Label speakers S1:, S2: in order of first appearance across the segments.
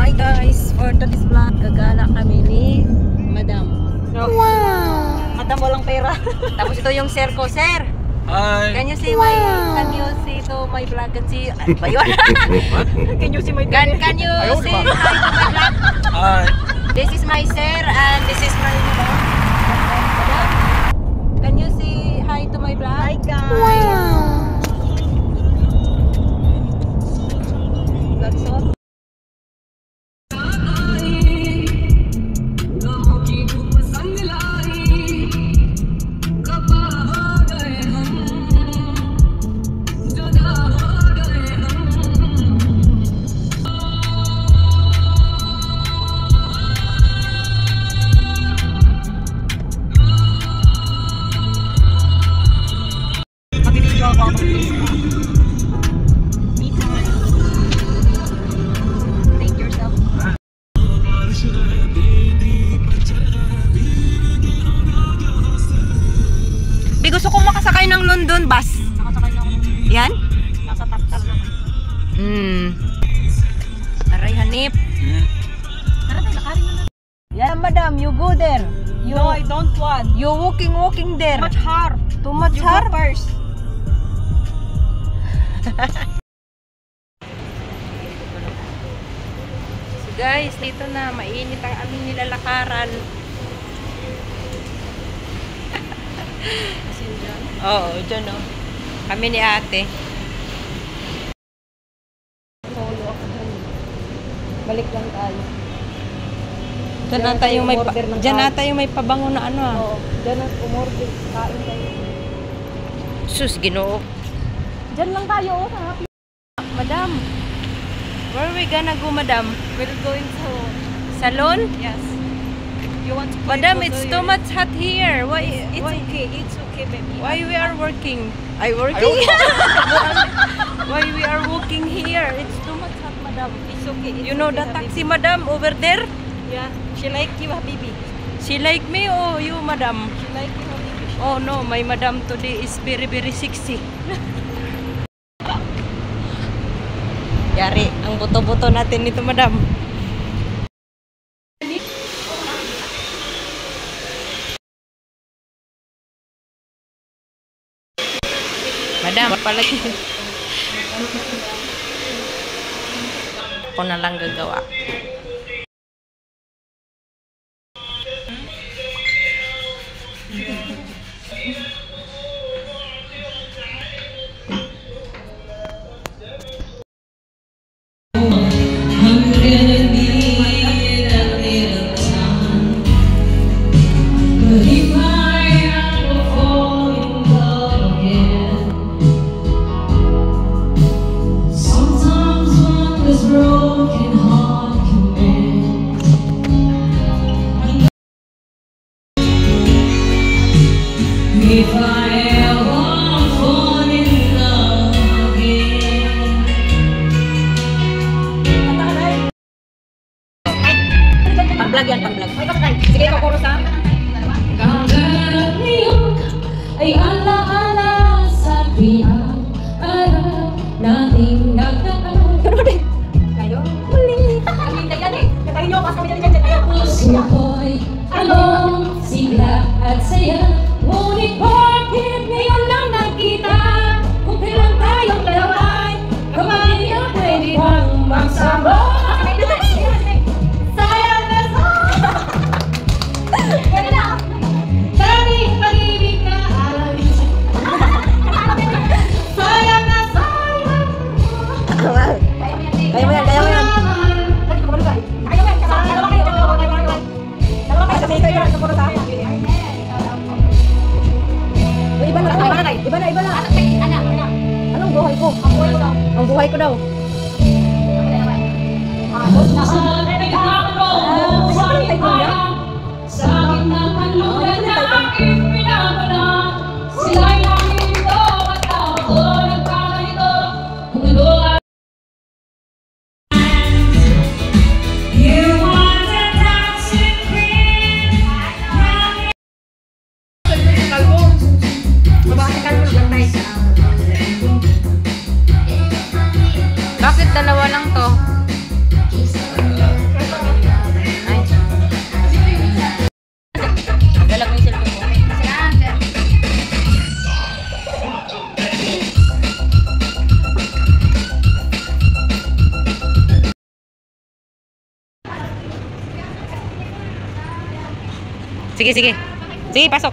S1: Hi guys, for today's vlog, gagala kami ni Madam. No? Wow! Madam, walang pera. Tapos ito yung sir ko, sir.
S2: Hi.
S1: Can you see my to my vlog? Can you see my Can you see hi to my vlog?
S2: Hi.
S1: This is my sir and this is my Madam. Can you say hi to my vlog? Hi guys. Wow. That's all. Gusto kong makasakay ng London bus. Nakasakay na ako. Yan? Nasa top na. Aray, hanip. Tara tayo, lakarin na. Yeah, madam, you go there. No, I don't want. You walking there. Too much hard. Too much hard? You go first. So guys, dito na. Mainit ang aming nilalakaran. Oo, dyan o. Kami ni ate. Solo ako dyan. Balik lang tayo. Dyan nata yung may pabango na ano ah. Oo, dyan ang umorder. Kain tayo. Sus, Ginoo. Dyan lang tayo o. Madam, where are we gonna go, madam? We're going to salon? Yes. You want to Madam, it's too much hot here. Why? It's okay, baby. Why we are working? Working? Why we are working here? It's too much hot, madam. It's okay. You know the taxi, madam, over there? Yeah. She like you, habibi. She like me or you, madam? She like you, habibi. Oh no, my madam today is very, very sexy. Yari, ang buto-buto natin nito, madam. Madam, palagi. Ako na lang gagawa. If I ever fall in love again. Pang-vlog yan, pang-vlog. Sige, kakuro sa Kanggarap niyo ay ala-ala sa pinag-arap nating nagdaan. Ganun din. Kayo? Muli. Kamintay yan eh. Katahin nyo, pas kami dyan dyan. Puso ko'y along, sigla at saya. Ngunit bakit ngayon lang nagkita? Kung kailan tayong dalawa'y kamay na pwede bang magsama? Sayang na tanging pag-ibig na alamin. Sayang na sayang. Kaya mo yan, kaya mo yan. Iba na. Anong buhay ko? Ang buhay ko daw. Sa akin na kanlugan na aking pinagana. Sila'y nakito at ako nagkaganito. Kung you want a dancing queen. Kalbo. Mabasa kalbo ng gantay. Sige, sige. Sige, pasok.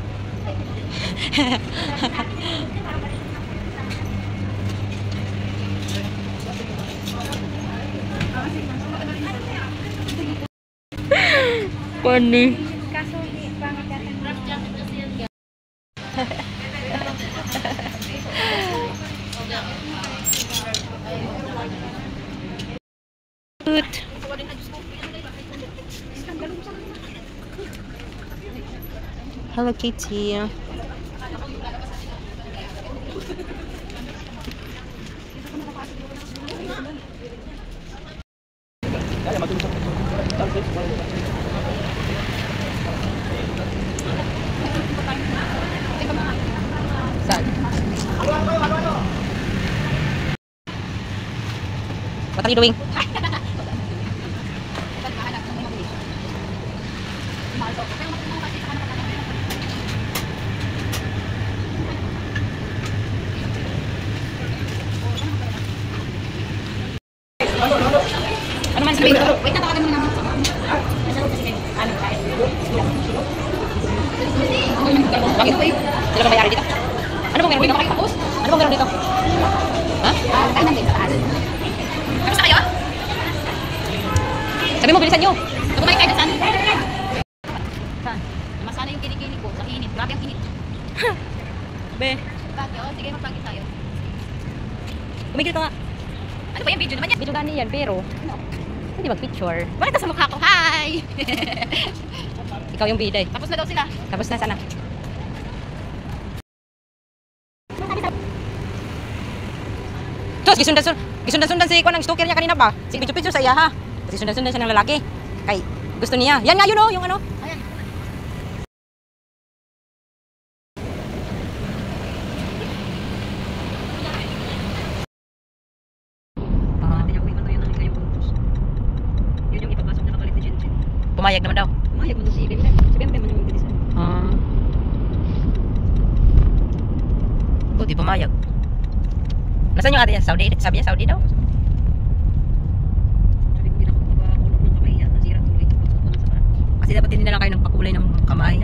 S1: Funny. Hello Kitty. Saan? What are you doing? Ano man sabihin ko? Wait na, tawagan mo naman. Bakit? Sila ba may-ari dito? Ano bang meron dito? Ano bang meron dito? Ha? Kanan din sa taas. Kamusta kayo? Sabi mo, bilisan nyo. Ito kumain kayo saan? Saan? Masana yung kinikini ko sa init. Grabe ang init. Be. Bagyo, sige magpagit tayo. Kumigil ka nga. Ano ba yung video naman yan? Video gani yan, pero hindi mag-picture. Bakit sa mukha ko? Hi! Ikaw yung bida eh. Tapos na daw sila. Tapos na sana. Tos, gisundan si Kwan ang stalker niya kanina ba? Si picture sa iya ha. Kasi sundan siya ng lalaki. Kay gusto niya. Yan nga yun oh, yung ano. Ayan. Pumayag naman daw. Pumayag mo si Bembe. Si Bembe man yung bilisan. Di pumayag. Nasaan yung ate niya? Saudi? Sabi niya Saudi daw? Sabi ko, hindi na ako magpapakulog ng kamay. Nasira tuloy. Kasi dapat hindi na lang kayo nagpakulay ng kamay.